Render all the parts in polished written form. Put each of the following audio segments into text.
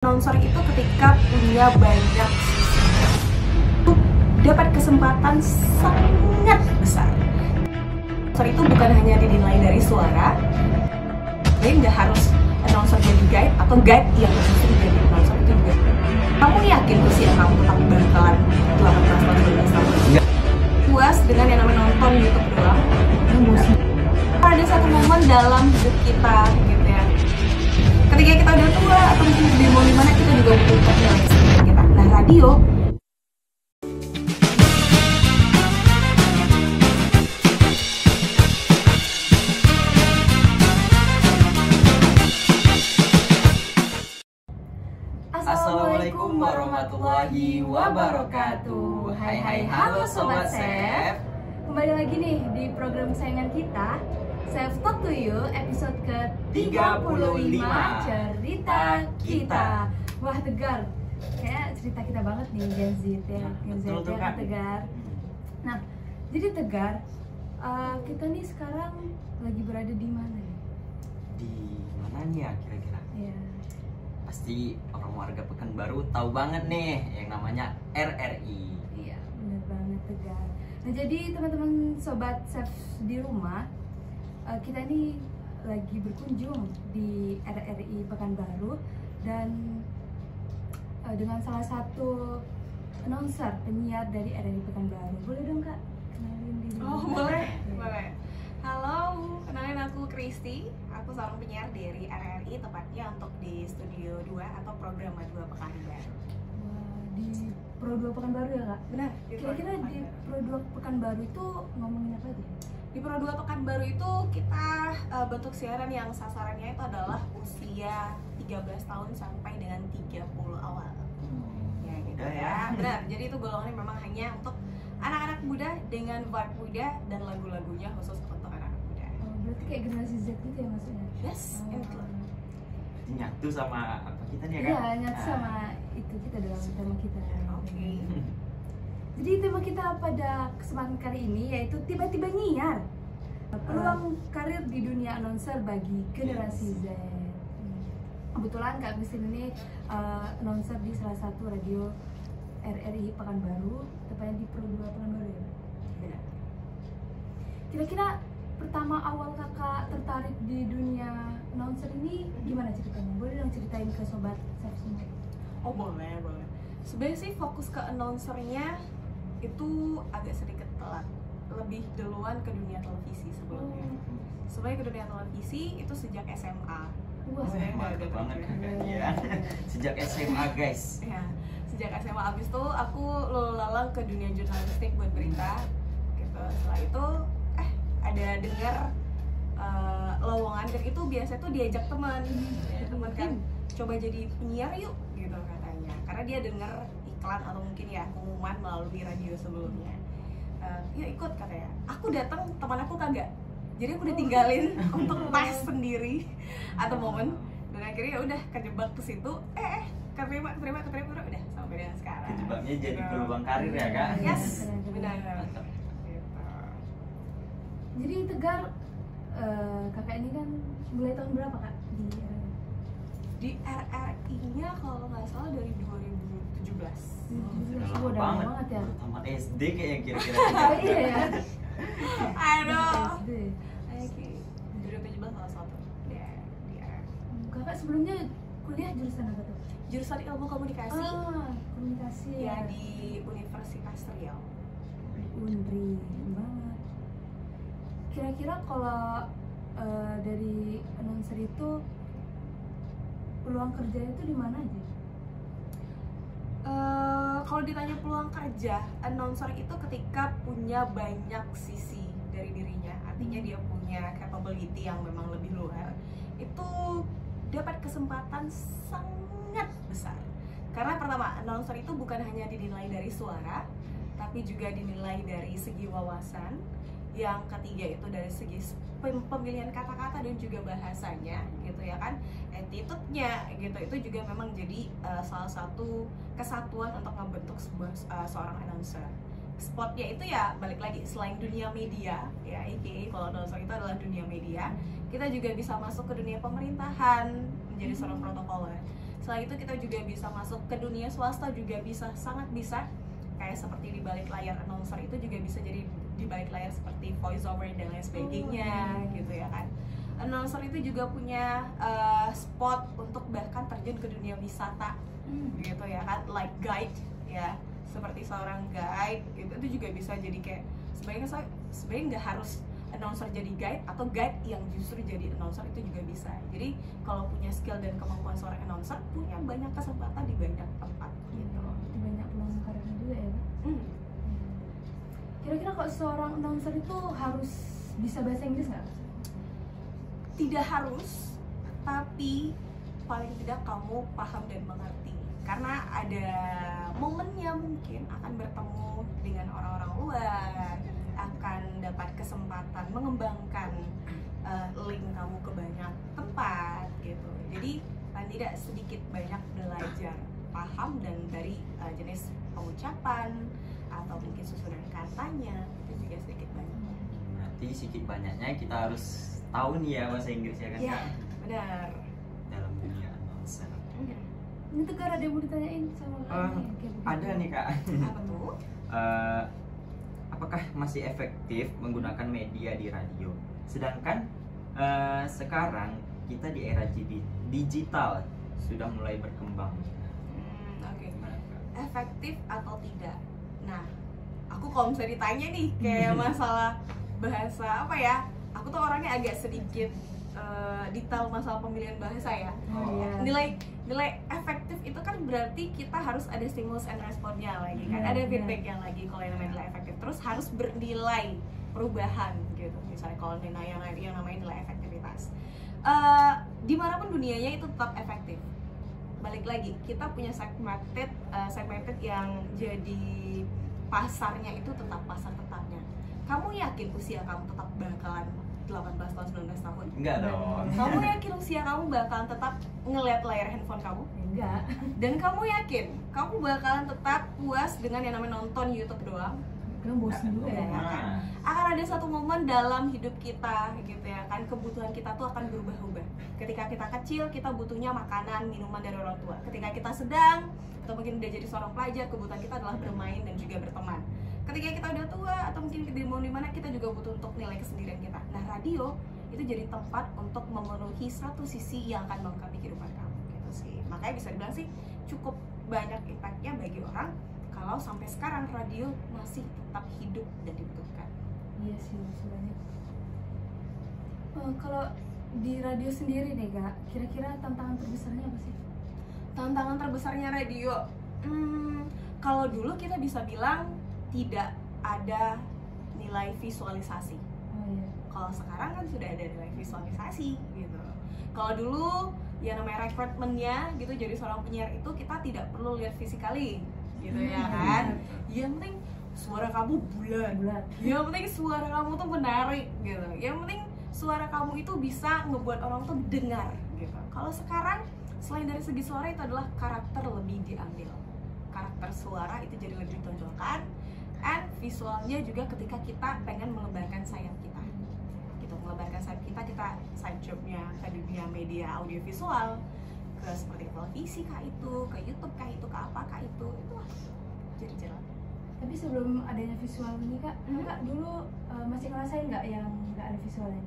Announcer itu ketika punya banyak sisi itu dapat kesempatan sangat besar. Announcer itu bukan hanya dinilai dari suara, jadi nggak harus announcer jadi guide atau guide yang justru jadi announcer itu juga. Kamu yakin usia kamu tetap bakalan 18 tahun 19 tahun? Puas dengan yang namanya nonton YouTube doang? Ada satu momen dalam hidup kita gitu ya, ketika kita udah tua atau mungkin di mau dimana, kita juga butuh nilai kita. Nah, radio Assalamualaikum warahmatullahi wabarakatuh. Hai halo Sobat Chef. Kembali lagi nih di program kesayangan kita, Chef Talk to You, episode ke-35, Cerita Kita. Wah, tegar. Kayak cerita kita banget nih, Gen Z ya. Gen Z ya, tegar. Nah, jadi tegar, kita nih sekarang lagi berada di mana nih? Di mana nih ya kira-kira? Iya. Pasti orang warga Pekanbaru tahu banget nih yang namanya RRI. Iya, bener banget, tegar. Nah, jadi teman-teman Sobat Chef di rumah, kita ini lagi berkunjung di RRI Pekanbaru dan dengan salah satu announcer penyiar dari RRI Pekanbaru. Boleh dong Kak kenalin diri? Oh, boleh. Halo, kenalin aku Kristi. Aku seorang penyiar dari RRI, tepatnya untuk di Studio 2 atau Program 2 Pekanbaru. Wah, di Pro 2 Pekanbaru ya Kak? Benar. Kira-kira di Pro 2 Pekanbaru itu ngomongin apa aja? Di Pro 2 Pekanbaru itu kita bentuk siaran yang sasarannya itu adalah usia 13 tahun sampai dengan 30 awal. Ya gitu ya. Benar. Jadi itu golongannya memang hanya untuk anak-anak muda dengan vibe muda dan lagu-lagunya khusus untuk anak-anak muda. Oh, berarti kayak generasi Z gitu ya maksudnya? Yes, Oh. itu. Nyatu sama apa kita nih ya kan? Iya, nyatu sama itu kita dalam tema kita. Oke. Jadi tema kita pada kesempatan kali ini yaitu tiba-tiba nyiar, peluang karir di dunia announcer bagi generasi Z. Kebetulan Kak Christine ini announcer di salah satu radio RRI Pekanbaru, tepatnya di Pro 2 Pekanbaru ya. Benar. Kira-kira pertama awal kakak tertarik di dunia announcer ini gimana ceritanya? Boleh dong ceritain ke Sobat Chef semua? Oh, boleh. Sebenarnya sih fokus ke announcernya itu agak sedikit telat, lebih duluan ke dunia televisi sebelumnya. Sebenarnya ke dunia televisi itu sejak SMA. Wah, Sebenarnya Mantap agak banget terkira. ya. Sejak SMA guys. Ya, sejak SMA abis itu aku lalang ke dunia jurnalistik buat berita gitu. Setelah itu ada dengar lowongan, dan itu biasa tuh diajak teman ya, teman kan coba jadi penyiar yuk gitu katanya, karena dia dengar iklan atau mungkin ya pengumuman melalui radio sebelumnya. Yuk ikut katanya. Aku datang, teman aku kagak, jadi aku ditinggalin untuk tes sendiri atau momen, dan akhirnya ya udah kejebak ke situ. Keterima udah sampai dengan sekarang. Kejebaknya jadi peluang karir ya kak? Yes, benar. Mantap. Gitu. jadi Tegar, kakak ini kan mulai tahun berapa Kak Di RRI-nya kalau nggak salah dari 2017. Udah banget ya. Tamat SD kayaknya kira-kira. Oh iya ya. Aduh. SD. Oke. 2017 salah satu. Ya, di RRI. Kakak sebelumnya kuliah jurusan apa tuh? Jurusan Ilmu Komunikasi Komunikasi ya di Universitas Riau. Unri banget. Kira-kira kalau dari announcer itu peluang kerjanya itu di mana aja? Kalau ditanya peluang kerja, announcer itu ketika punya banyak sisi dari dirinya, artinya dia punya capability yang memang lebih luar, itu dapat kesempatan sangat besar. Karena pertama, announcer itu bukan hanya dinilai dari suara, tapi juga dinilai dari segi wawasan. Yang ketiga itu dari segi pemilihan kata-kata dan juga bahasanya gitu ya kan, attitude-nya gitu, itu juga memang jadi salah satu kesatuan untuk membentuk seorang announcer. Spotnya itu ya balik lagi, selain dunia media ya, kalau announcer itu adalah dunia media, kita juga bisa masuk ke dunia pemerintahan menjadi seorang protokoler. Selain itu kita juga bisa masuk ke dunia swasta, juga bisa, sangat bisa. Kayak seperti di balik layar announcer itu juga bisa jadi di balik layar seperti voice over dan lain sebagainya gitu ya kan. Announcer itu juga punya spot untuk bahkan terjun ke dunia wisata gitu ya kan, like guide ya, seperti seorang guide gitu. Itu juga bisa jadi kayak sebenarnya nggak harus announcer jadi guide atau guide yang justru jadi announcer, itu juga bisa. Jadi kalau punya skill dan kemampuan seorang announcer, punya banyak kesempatan di banyak tempat gitu. Banyak peluang karir juga ya. Kira-kira kalau seorang announcer itu harus bisa bahasa Inggris nggak? Tidak harus, tapi paling tidak kamu paham dan mengerti. Karena ada momennya mungkin akan bertemu dengan orang-orang luar, akan dapat kesempatan mengembangkan link kamu ke banyak tempat gitu. Jadi paling tidak sedikit banyak belajar, paham dan dari jenis pengucapan atau mungkin susunan katanya itu juga sedikit banyak. Berarti sedikit banyaknya kita harus tahu nih ya bahasa Inggris ya kan? Ya, Kak? benar. Dalam dunia announcer. Ini tuh Kak, ada yang mau ditanyain sama Kak? Ada nih Kak. Apa tuh? Apakah masih efektif menggunakan media di radio? Sedangkan sekarang kita di era digital sudah mulai berkembang. Oke. Gimana, Kak? Efektif atau tidak? Nah, aku kalau misalnya ditanya nih kayak masalah bahasa apa ya, aku tuh orangnya agak sedikit detail masalah pemilihan bahasa ya. Nilai efektif itu kan berarti kita harus ada stimulus and responnya lagi kan, ada feedback yang lagi. Kalau yang namanya nilai efektif terus harus bernilai perubahan gitu. Misalnya kalau yang namanya nilai efektivitas, dimanapun dunianya itu tetap efektif. Balik lagi, kita punya segmented yang jadi pasarnya itu tetap pasar tetapnya. Kamu yakin usia kamu tetap bakalan 18 tahun, 19 tahun? Enggak dong. Kamu yakin usia kamu bakalan tetap ngeliat layar handphone kamu? Enggak. Dan kamu yakin kamu bakalan tetap puas dengan yang namanya nonton YouTube doang? Kan bosan juga ya. Nah, Akan ada satu momen dalam hidup kita gitu ya kan, kebutuhan kita tuh akan berubah-ubah. Ketika kita kecil, kita butuhnya makanan, minuman dari orang tua. Ketika kita sedang atau mungkin udah jadi seorang pelajar, kebutuhan kita adalah bermain dan juga berteman. Ketika kita udah tua atau mungkin di mana kita juga butuh untuk nilai kesendirian kita. Nah, radio itu jadi tempat untuk memenuhi satu sisi yang akan melengkapi kehidupan kamu gitu sih. Makanya bisa dibilang sih cukup banyak impactnya bagi orang kalau sampai sekarang radio masih tetap hidup dan dibutuhkan. Iya sih, sebenarnya. Kalau di radio sendiri nih Kak, kira-kira tantangan terbesarnya apa sih? Tantangan terbesarnya radio, kalau dulu kita bisa bilang tidak ada nilai visualisasi. Oh iya. Kalau sekarang kan sudah ada nilai visualisasi gitu. Kalau dulu yang namanya recruitment-nya gitu, jadi seorang penyiar itu kita tidak perlu lihat physically gitu ya kan. Yang penting suara kamu bulat. Yang penting suara kamu tuh menarik gitu. Yang penting suara kamu itu bisa ngebuat orang tuh dengar gitu. Kalau sekarang selain dari segi suara itu adalah karakter lebih diambil. Karakter suara itu jadi lebih ditonjolkan, and visualnya juga ketika kita pengen mengembangkan sayap kita gitu, mengembangkan sayap kita side jobnya ke dunia media audiovisual, ke seperti televisi kah itu, ke YouTube kah itu, ke apa kah itu jadi jalan. Tapi sebelum adanya visual ini Kak, Kak dulu masih ngerasain nggak yang nggak ada visualnya?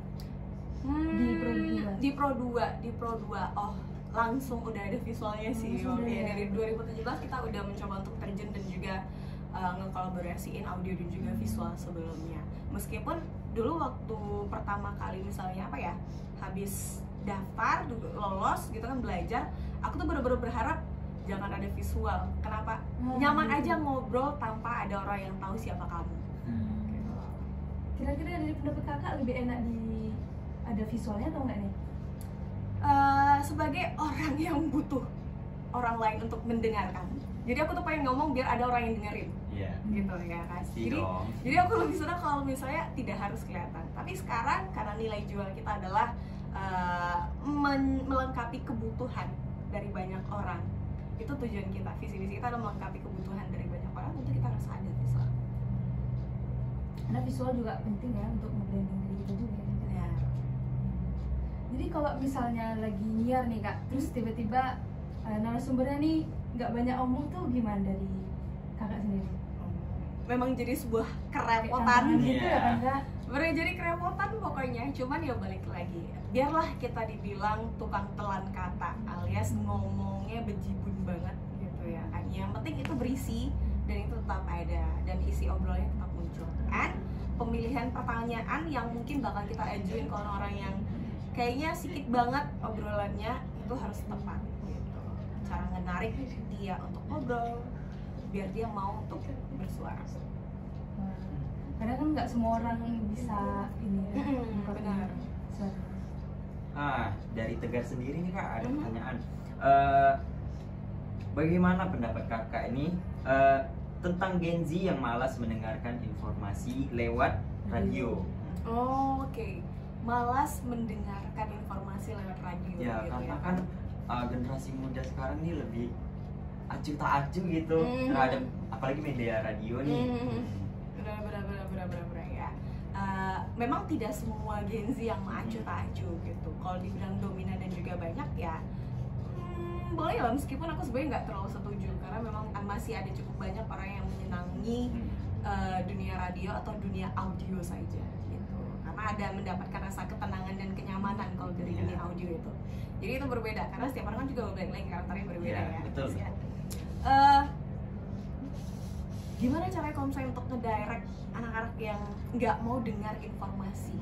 Di Pro 2, oh langsung udah ada visualnya sih. Dari 2017 kita udah mencoba untuk terjun dan juga ngekolaborasiin audio dan juga visual sebelumnya. Meskipun dulu waktu pertama kali misalnya apa ya, habis daftar, lolos gitu kan, belajar, aku tuh bener-bener berharap jangan ada visual. Kenapa? Nyaman aja ngobrol tanpa ada orang yang tahu siapa kamu. Kira-kira dari pendapat Kakak lebih enak di ada visualnya atau enggak nih? Sebagai orang yang butuh orang lain untuk mendengarkan, jadi aku tuh pengen ngomong biar ada orang yang dengerin. Iya. Gitu ya kan. Jadi aku lebih senang kalau misalnya tidak harus kelihatan. Tapi sekarang karena nilai jual kita adalah melengkapi kebutuhan dari banyak orang, itu tujuan kita, visi misi kita adalah melengkapi kebutuhan dari banyak orang, untuk kita harus ada visual. Karena visual juga penting ya untuk nge-branding diri kita juga ya. Benar. Jadi kalau misalnya lagi nyiar nih Kak, terus tiba-tiba narasumbernya nih nggak banyak omong tuh gimana dari kakak sendiri? Memang jadi sebuah Kayak kerepotan tantangan gitu Iya. ya kan kak? bener jadi kerepotan pokoknya. Cuman ya balik lagi, biarlah kita dibilang tukang telan kata alias ngomongnya bejibun banget gitu ya kan. Yang penting itu berisi dan itu tetap ada dan isi obrolnya tetap muncul. And pemilihan pertanyaan yang mungkin bakal kita ajuin ke orang-orang yang kayaknya sikit banget obrolannya itu harus tepat gitu. Cara menarik dia untuk ngobrol biar dia mau untuk bersuara. Wah, karena kan nggak semua orang bisa ini ya, ungkapin Benar. suara. Dari Tegar sendiri nih kak, ada Mhm. pertanyaan. Bagaimana pendapat kakak ini tentang Gen Z yang malas mendengarkan informasi lewat radio? Oh, oke. Malas mendengarkan informasi lewat radio Ya, gitu karena ya. kan generasi muda sekarang ini lebih acuh tak acuh gitu Mhm. terhadap apalagi media radio nih. Mhm. Benar ya. Memang tidak semua Gen Z yang acuh tak acuh gitu. Kalau dibilang dominan dan juga banyak ya, boleh lah. Meskipun aku sebenarnya nggak terlalu setuju karena memang masih ada cukup banyak orang yang menyenangi dunia radio atau dunia audio saja gitu. Karena ada mendapatkan rasa ketenangan dan kenyamanan kalau dari Iya. dunia audio itu. Jadi itu berbeda karena setiap orang kan juga balik lagi karakternya berbeda Iya, ya. betul. Terus ya, gimana caranya kalau misalnya untuk ngedirect anak-anak yang nggak mau dengar informasi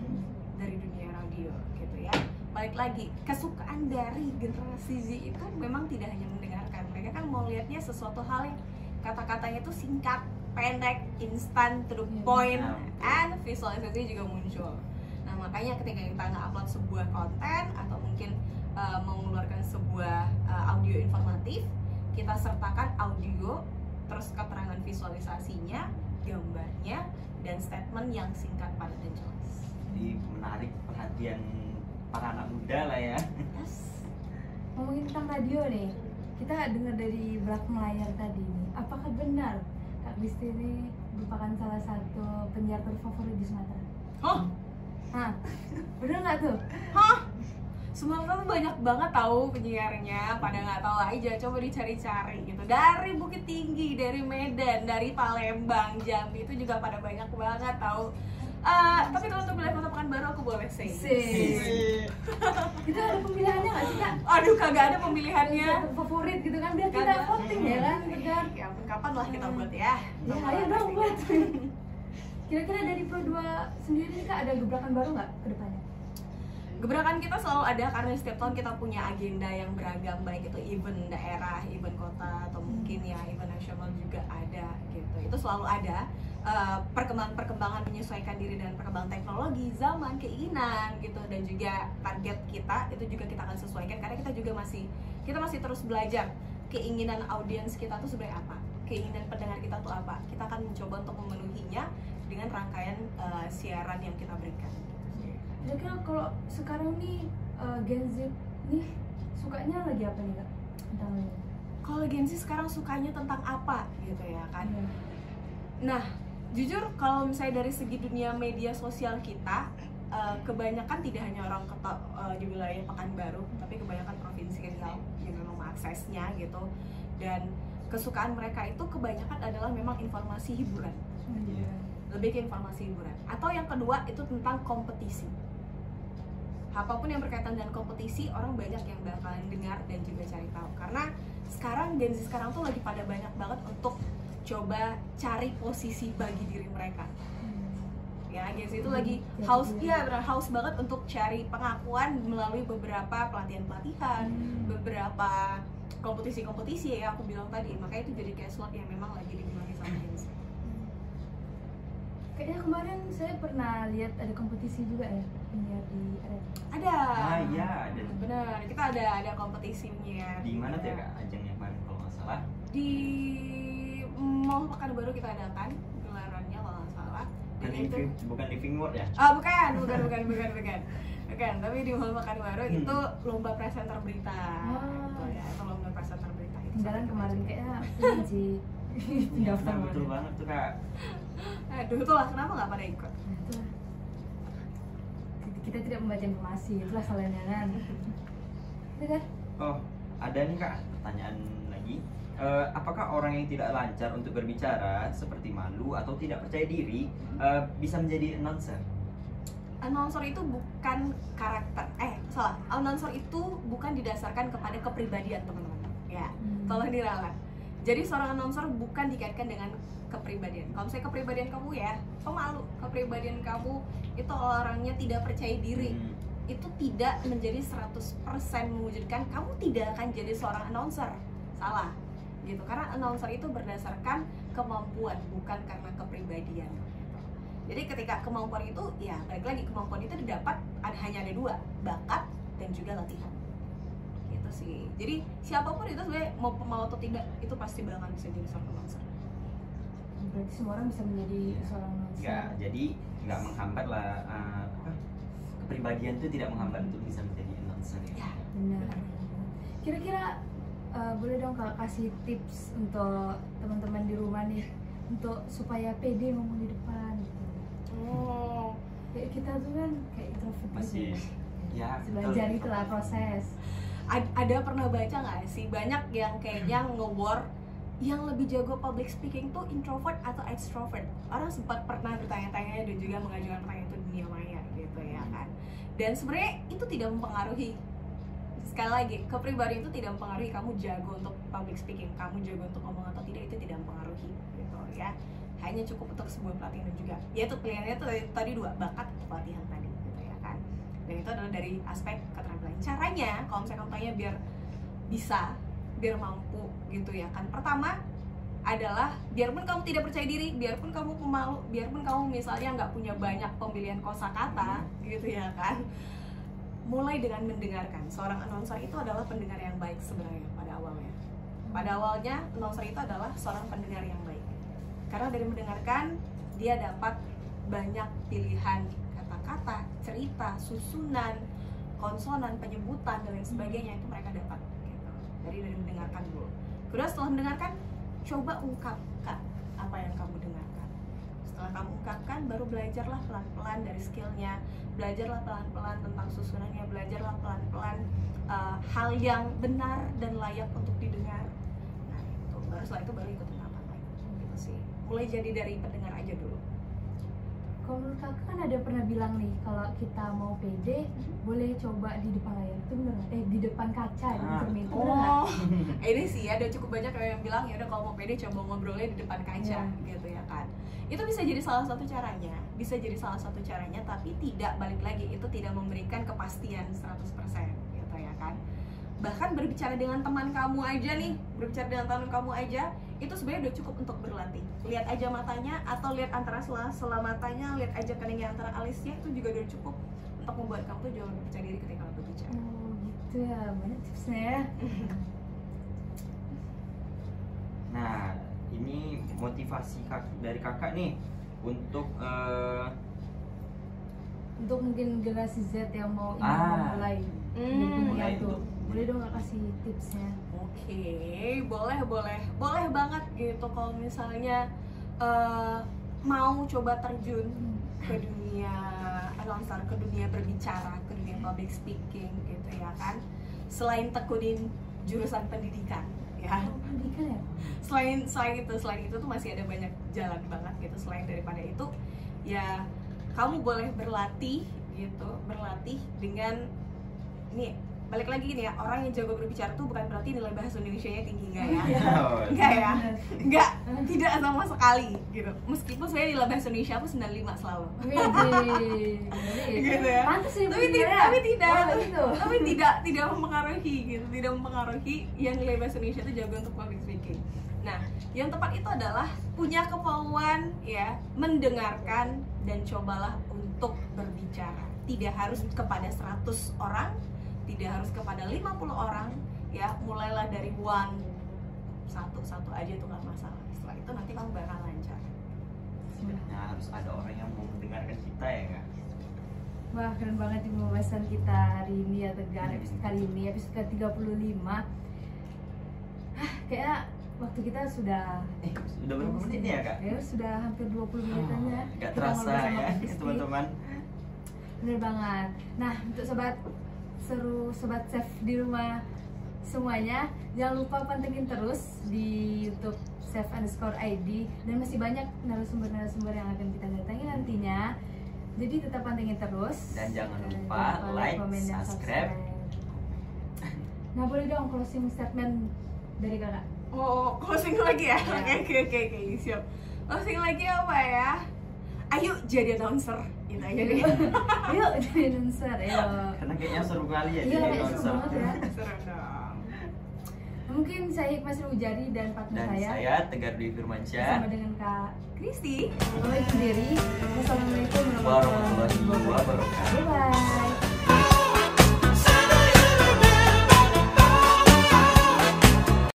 dari dunia radio gitu ya. Balik lagi, kesukaan dari generasi Z itu memang tidak hanya mendengarkan, mereka kan mau lihatnya sesuatu hal yang kata-katanya itu singkat, pendek, instan, to the point, and visualisasi juga muncul. Nah makanya ketika kita nge-upload sebuah konten atau mungkin mengeluarkan sebuah audio informatif, kita sertakan audio, terus keterangan visualisasinya, gambarnya, dan statement yang singkat, padat, dan jelas. Jadi menarik perhatian para anak muda lah ya. Yes. Ngomongin tentang radio nih, kita dengar dari belakang layar tadi nih, apakah benar Kak Kristi ini merupakan salah satu penyiar terfavorit di Sumatera? Hah? Hah? Bener nggak tuh? Sumatera tuh banyak banget tahu penyiarnya, pada nggak tahu aja, coba dicari-cari gitu. Dari Bukit Tinggi, dari Medan, dari Palembang, Jambi itu juga pada banyak banget tahu. Tapi kalau untuk wilayah Kota Pekanbaru aku boleh say. Itu ada pemilihannya nggak sih Kak? Aduh, kagak ada pemilihannya. Satu favorit gitu kan, biar kita Kagak. voting ya kan, Tegar. Ya, kapan lah kita buat ya. Ya ayo dong buat. Kira-kira dari Pro 2 sendiri nih Kak, ada gebrakan baru nggak ke depannya? Gebrakan kita selalu ada karena setiap tahun kita punya agenda yang beragam, baik itu event daerah, event kota, atau mungkin ya event nasional juga ada gitu. Itu selalu ada perkembangan menyesuaikan diri dengan perkembangan teknologi, zaman, keinginan gitu, dan juga target kita itu juga kita akan sesuaikan karena kita juga masih terus belajar keinginan audiens kita tuh sebenarnya apa, keinginan pendengar kita tuh apa. Kita akan mencoba untuk memenuhinya dengan rangkaian siaran yang kita berikan. Kira-kira kalau sekarang nih Gen Z nih sukanya lagi apa nih Kak? Tentang ini. Kalau Gen Z sekarang sukanya tentang apa gitu ya kan? Iya. Nah, jujur kalau misalnya dari segi dunia media sosial kita, kebanyakan tidak hanya orang di wilayah Pekanbaru, tapi kebanyakan provinsi Riau yang memang mengaksesnya gitu. Dan kesukaan mereka itu kebanyakan adalah memang informasi hiburan, Iya. lebih ke informasi hiburan. Atau yang kedua itu tentang kompetisi. Apapun yang berkaitan dengan kompetisi, orang banyak yang bakalan dengar dan juga cari tahu. Karena sekarang Gen Z sekarang tuh lagi pada banyak banget untuk coba cari posisi bagi diri mereka. Ya, Gen Z itu lagi haus, ya benar haus banget untuk cari pengakuan melalui beberapa pelatihan-pelatihan, beberapa kompetisi-kompetisi ya aku bilang tadi. Makanya itu jadi kayak slot yang memang lagi digemari sama Gen Z. Kayaknya kemarin saya pernah lihat ada kompetisi juga ya penyiar di RRI. Ada. Iya, ada. Benar, kita ada kompetisinya. Di mana tuh ya kak ajangnya kemarin kalau nggak salah? Di Mall Pekanbaru kita adakan gelarannya kalau nggak salah. Dan itu Bukan Living World ya? bukan. Tapi di Mall Pekanbaru itu lomba presenter berita. Gitu ya, itu lomba presenter berita itu. Tinggalan kemarin kayaknya kunci Iya, daftar betul banget tuh kak. Aduh, itulah kenapa nggak pada ikut. Nah, itulah. Kita tidak membaca informasi, itulah salahnya kan. Itu kan? Oh, ada nih kak pertanyaan lagi. Apakah orang yang tidak lancar untuk berbicara seperti malu atau tidak percaya diri bisa menjadi announcer? Announcer itu bukan karakter, announcer itu bukan didasarkan kepada kepribadian teman-teman. Ya, tolong diralat. Jadi seorang announcer bukan dikaitkan dengan kepribadian. Kalau misalnya kepribadian kamu ya pemalu, kepribadian kamu itu orangnya tidak percaya diri, itu tidak menjadi 100% mewujudkan kamu tidak akan jadi seorang announcer. Salah gitu, karena announcer itu berdasarkan kemampuan bukan karena kepribadian gitu. Jadi ketika kemampuan itu ya balik lagi, kemampuan itu didapat hanya ada dua, bakat dan juga latihan gitu sih. Jadi siapapun itu sebenarnya mau pemalu atau tidak itu pasti bakal bisa jadi seorang announcer. Berarti semua orang bisa menjadi seorang announcer. Enggak, jadi nggak menghambat lah, kepribadian itu tidak menghambat untuk bisa menjadi announcer ya. Benar. Kira-kira boleh dong Kak kasih tips untuk teman-teman di rumah nih untuk supaya pede ngomong di depan gitu. Kayak kita tuh kan kayak introvert Masih gitu. ya Belajar itulah proses. Ada pernah baca nggak sih banyak yang kayaknya nge-war yang lebih jago public speaking tuh introvert atau extrovert? Orang sempat pernah bertanya-tanya dan juga mengajukan pertanyaan itu di dunia maya gitu ya kan. Dan sebenarnya itu tidak mempengaruhi. Sekali lagi, kepribadian itu tidak mempengaruhi kamu jago untuk public speaking, kamu jago untuk ngomong atau tidak, itu tidak mempengaruhi gitu ya. Hanya cukup untuk sebuah pelatihan juga. Yaitu pilihannya itu tadi dua, bakat atau pelatihan tadi gitu ya kan. Dan itu adalah dari aspek keterampilan. Caranya kalau misalnya kamu tanya biar bisa, biar mampu gitu ya kan. Pertama adalah biarpun kamu tidak percaya diri, biarpun kamu pemalu, biarpun kamu misalnya nggak punya banyak pemilihan kosakata gitu ya kan, mulai dengan mendengarkan. Seorang announcer itu adalah pendengar yang baik sebenarnya pada awalnya. Pada awalnya announcer itu adalah seorang pendengar yang baik. Karena dari mendengarkan dia dapat banyak pilihan kata-kata, cerita, susunan, konsonan, penyebutan dan lain sebagainya itu mereka dapat gitu. Dari mendengarkan dulu. Kemudian setelah mendengarkan, coba ungkapkan apa yang kamu dengarkan. Setelah kamu ungkapkan, baru belajarlah pelan-pelan dari skillnya, belajarlah pelan-pelan tentang susunannya, belajarlah pelan-pelan hal yang benar dan layak untuk didengar. Nah itu, baru setelah itu baru ikut ungkapan lagi gitu sih. Mulai jadi dari pendengar aja dulu. Kalau menurut Kakak kan ada pernah bilang nih kalau kita mau pede boleh coba di depan layar, itu bener nggak? Di depan kaca di cermin, itu bener nggak? Ini sih ada cukup banyak yang bilang ya udah kalau mau pede coba ngobrolnya di depan kaca gitu ya kan. Itu bisa jadi salah satu caranya, tapi tidak, balik lagi, itu tidak memberikan kepastian 100% gitu ya kan. Bahkan berbicara dengan teman kamu aja nih, itu sebenarnya udah cukup untuk berlatih. Lihat aja matanya atau lihat antara sela matanya, lihat aja keningnya antara alisnya, itu juga udah cukup untuk membuat kamu tuh jauh lebih percaya diri ketika kamu berbicara. Oh gitu ya, banyak tipsnya ya. Nah, ini motivasi dari kakak nih untuk mungkin generasi Z yang mau mulai mulai tuh. untuk Boleh dong nggak kasih tipsnya? Oke, boleh banget gitu kalau misalnya mau coba terjun ke dunia announcer, ke dunia berbicara, ke dunia public speaking gitu ya kan. Selain tekunin jurusan pendidikan ya. Pendidikan ya? Selain itu tuh masih ada banyak jalan banget gitu. Selain daripada itu ya kamu boleh berlatih dengan ini. Balik lagi nih ya, orang yang jago berbicara tuh bukan berarti nilai bahasa Indonesianya tinggi, enggak ya? Tidak sama sekali gitu. Meskipun saya nilai bahasa Indonesia aku 95 selalu. Gitu ya. Pantes sih. Tapi tidak mempengaruhi gitu, tidak mempengaruhi yang nilai bahasa Indonesia itu jago untuk public speaking. Nah, yang tepat itu adalah punya kemauan ya, mendengarkan dan cobalah untuk berbicara. Tidak harus kepada 100 orang, tidak harus kepada 50 orang ya, mulailah dari satu aja tuh nggak masalah. Setelah itu nanti kamu bakal lancar. sebenarnya harus ada orang yang mau mendengarkan kita ya Kak. Wah keren banget nih pembahasan kita hari ini ya Tegar, episode kali ini, episode ke-35. Kayak waktu kita sudah berapa menit ya Kak? Ya sudah hampir 20 menitan ya. Gak terasa ya teman-teman. Bener banget. Nah untuk sobat chef di rumah semuanya, Jangan lupa pantengin terus di YouTube @safe_id dan masih banyak narasumber-narasumber yang akan kita datangi nantinya. Jadi tetap pantengin terus. Dan jangan lupa like, komen, dan subscribe. Nah, boleh dong closing statement dari kakak. Oh, closing lagi ya? Ya. Oke, siap. Closing lagi apa ya? Ayo jadi announcer, gitu aja deh. Yuk jadi announcer, ayo. Karena kayaknya seru kali ya Iya, jadi kayak seru announcer. banget ya. Seru dong. Nah, mungkin saya Hikmah Sriwijari dan partner Dan saya Tegar Dwi Firmansyah. bersama dengan Kak Kristi. Pamit sendiri. Wassalamualaikum Warahmatullahi wabarakatuh. Bye bye.